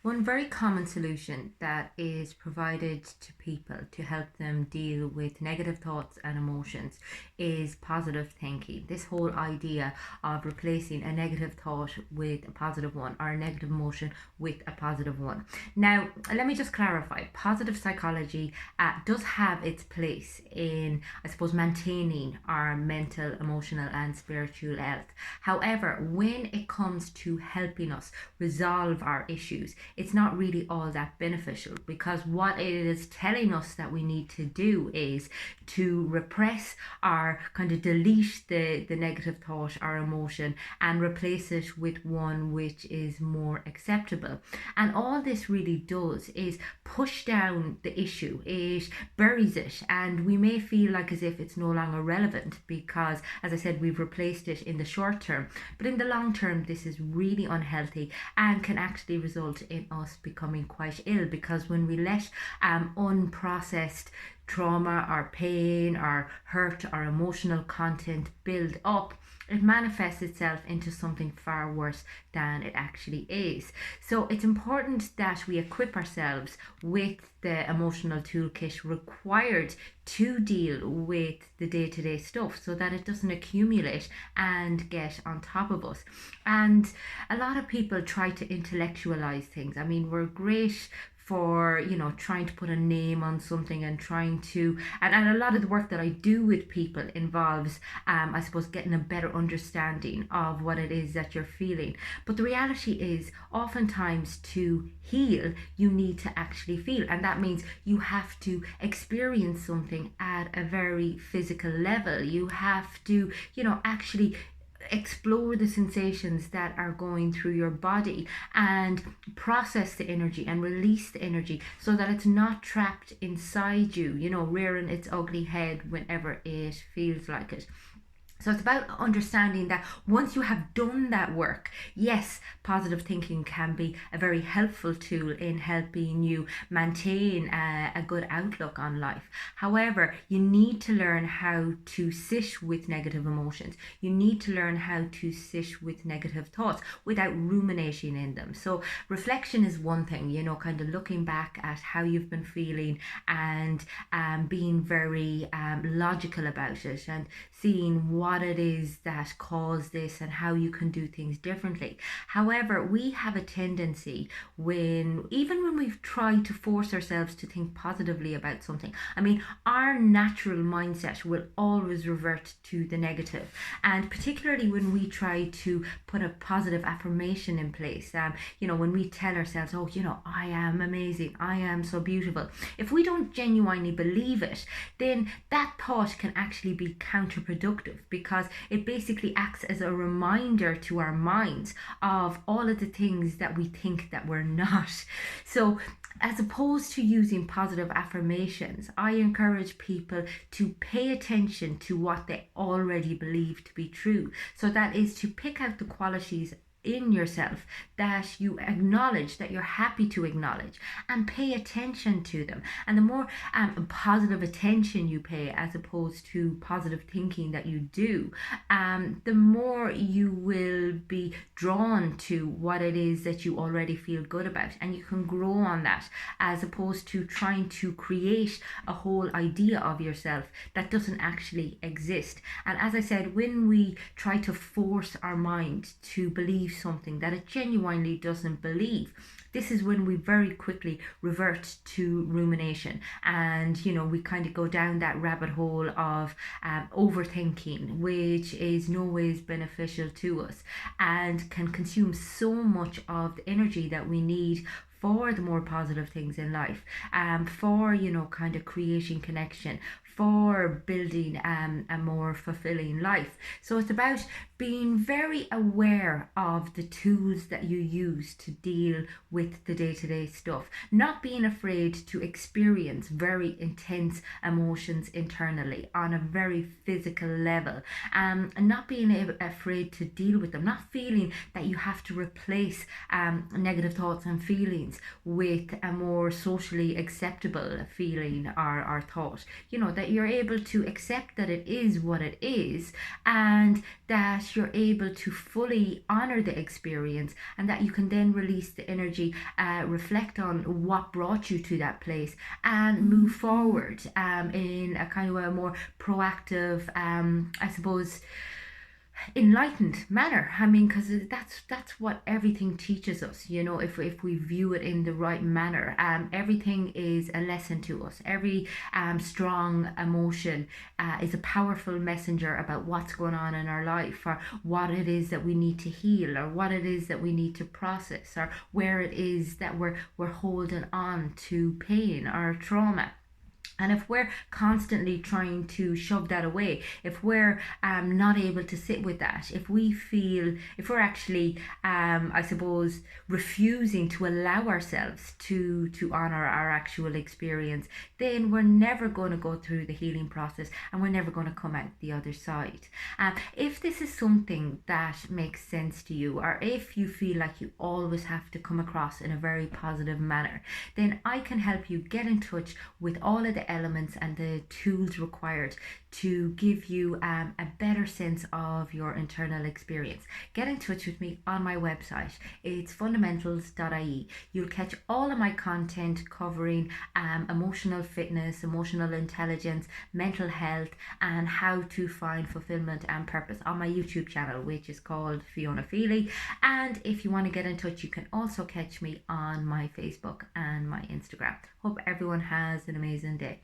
One very common solution that is provided to people to help them deal with negative thoughts and emotions is positive thinking. This whole idea of replacing a negative thought with a positive one, or a negative emotion with a positive one. Now, let me just clarify, positive psychology does have its place in, I suppose, maintaining our mental, emotional, and spiritual health. However, when it comes to helping us resolve our issues, it's not really all that beneficial, because what it is telling us that we need to do is to repress or kind of delete the negative thought or emotion and replace it with one which is more acceptable. And all this really does is push down the issue. It buries it, and we may feel like as if it's no longer relevant because, as I said, we've replaced it in the short term. But in the long term, this is really unhealthy and can actually result in us becoming quite ill, because when we let unprocessed trauma or pain or hurt or emotional content build up, it manifests itself into something far worse than it actually is. So it's important that we equip ourselves with the emotional toolkit required to deal with the day-to-day stuff, so that it doesn't accumulate and get on top of us. And a lot of people try to intellectualize things. I mean, we're great for, trying to put a name on something and trying to, and a lot of the work that I do with people involves, I suppose, getting a better understanding of what it is that you're feeling. But the reality is, oftentimes to heal, you need to actually feel, and that means you have to experience something at a very physical level. You have to, actually explore the sensations that are going through your body and process the energy and release the energy, so that it's not trapped inside you, rearing its ugly head whenever it feels like it. So it's about understanding that once you have done that work, yes, positive thinking can be a very helpful tool in helping you maintain a good outlook on life. However, you need to learn how to sit with negative emotions. You need to learn how to sit with negative thoughts without ruminating in them. So reflection is one thing, kind of looking back at how you've been feeling and being very logical about it, and seeing what it is that caused this and how you can do things differently. However, we have a tendency, even when we've tried to force ourselves to think positively about something, I mean, our natural mindset will always revert to the negative. And particularly when we try to put a positive affirmation in place, when we tell ourselves, oh, I am amazing, I am so beautiful, if we don't genuinely believe it, then that thought can actually be counterproductive, because it basically acts as a reminder to our minds of all of the things that we think that we're not. So as opposed to using positive affirmations, I encourage people to pay attention to what they already believe to be true. So that is to pick out the qualities in yourself that you acknowledge, that you're happy to acknowledge, and pay attention to them. And the more positive attention you pay, as opposed to positive thinking that you do, the more you will be drawn to what it is that you already feel good about, and you can grow on that, as opposed to trying to create a whole idea of yourself that doesn't actually exist. And as I said, when we try to force our mind to believe something that it genuinely doesn't believe, this is when we very quickly revert to rumination, and we kind of go down that rabbit hole of overthinking, which is no ways beneficial to us and can consume so much of the energy that we need for the more positive things in life, for kind of creating connection, for building a more fulfilling life. So it's about being very aware of the tools that you use to deal with the day-to-day stuff, not being afraid to experience very intense emotions internally on a very physical level, and not being afraid to deal with them, not feeling that you have to replace negative thoughts and feelings with a more socially acceptable feeling or thought, that that you're able to accept that it is what it is, and that you're able to fully honor the experience, and that you can then release the energy, reflect on what brought you to that place, and move forward in a kind of a more proactive, I suppose, enlightened manner. I mean, because that's what everything teaches us, if we view it in the right manner. Everything is a lesson to us. Every strong emotion is a powerful messenger about what's going on in our life, or what it is that we need to heal, or what it is that we need to process, or where it is that we're holding on to pain or trauma. And if we're constantly trying to shove that away, if we're not able to sit with that, if we're actually, I suppose, refusing to allow ourselves to honor our actual experience, then we're never going to go through the healing process, and we're never going to come out the other side. If this is something that makes sense to you, or if you feel like you always have to come across in a very positive manner, then I can help you get in touch with all of the elements and the tools required to give you a better sense of your internal experience. Get in touch with me on my website. It's fundamentals.ie. You'll catch all of my content covering emotional fitness, emotional intelligence, mental health, and how to find fulfillment and purpose on my YouTube channel, which is called Fiona Feely. And if you want to get in touch, you can also catch me on my Facebook and my Instagram. Hope everyone has an amazing day.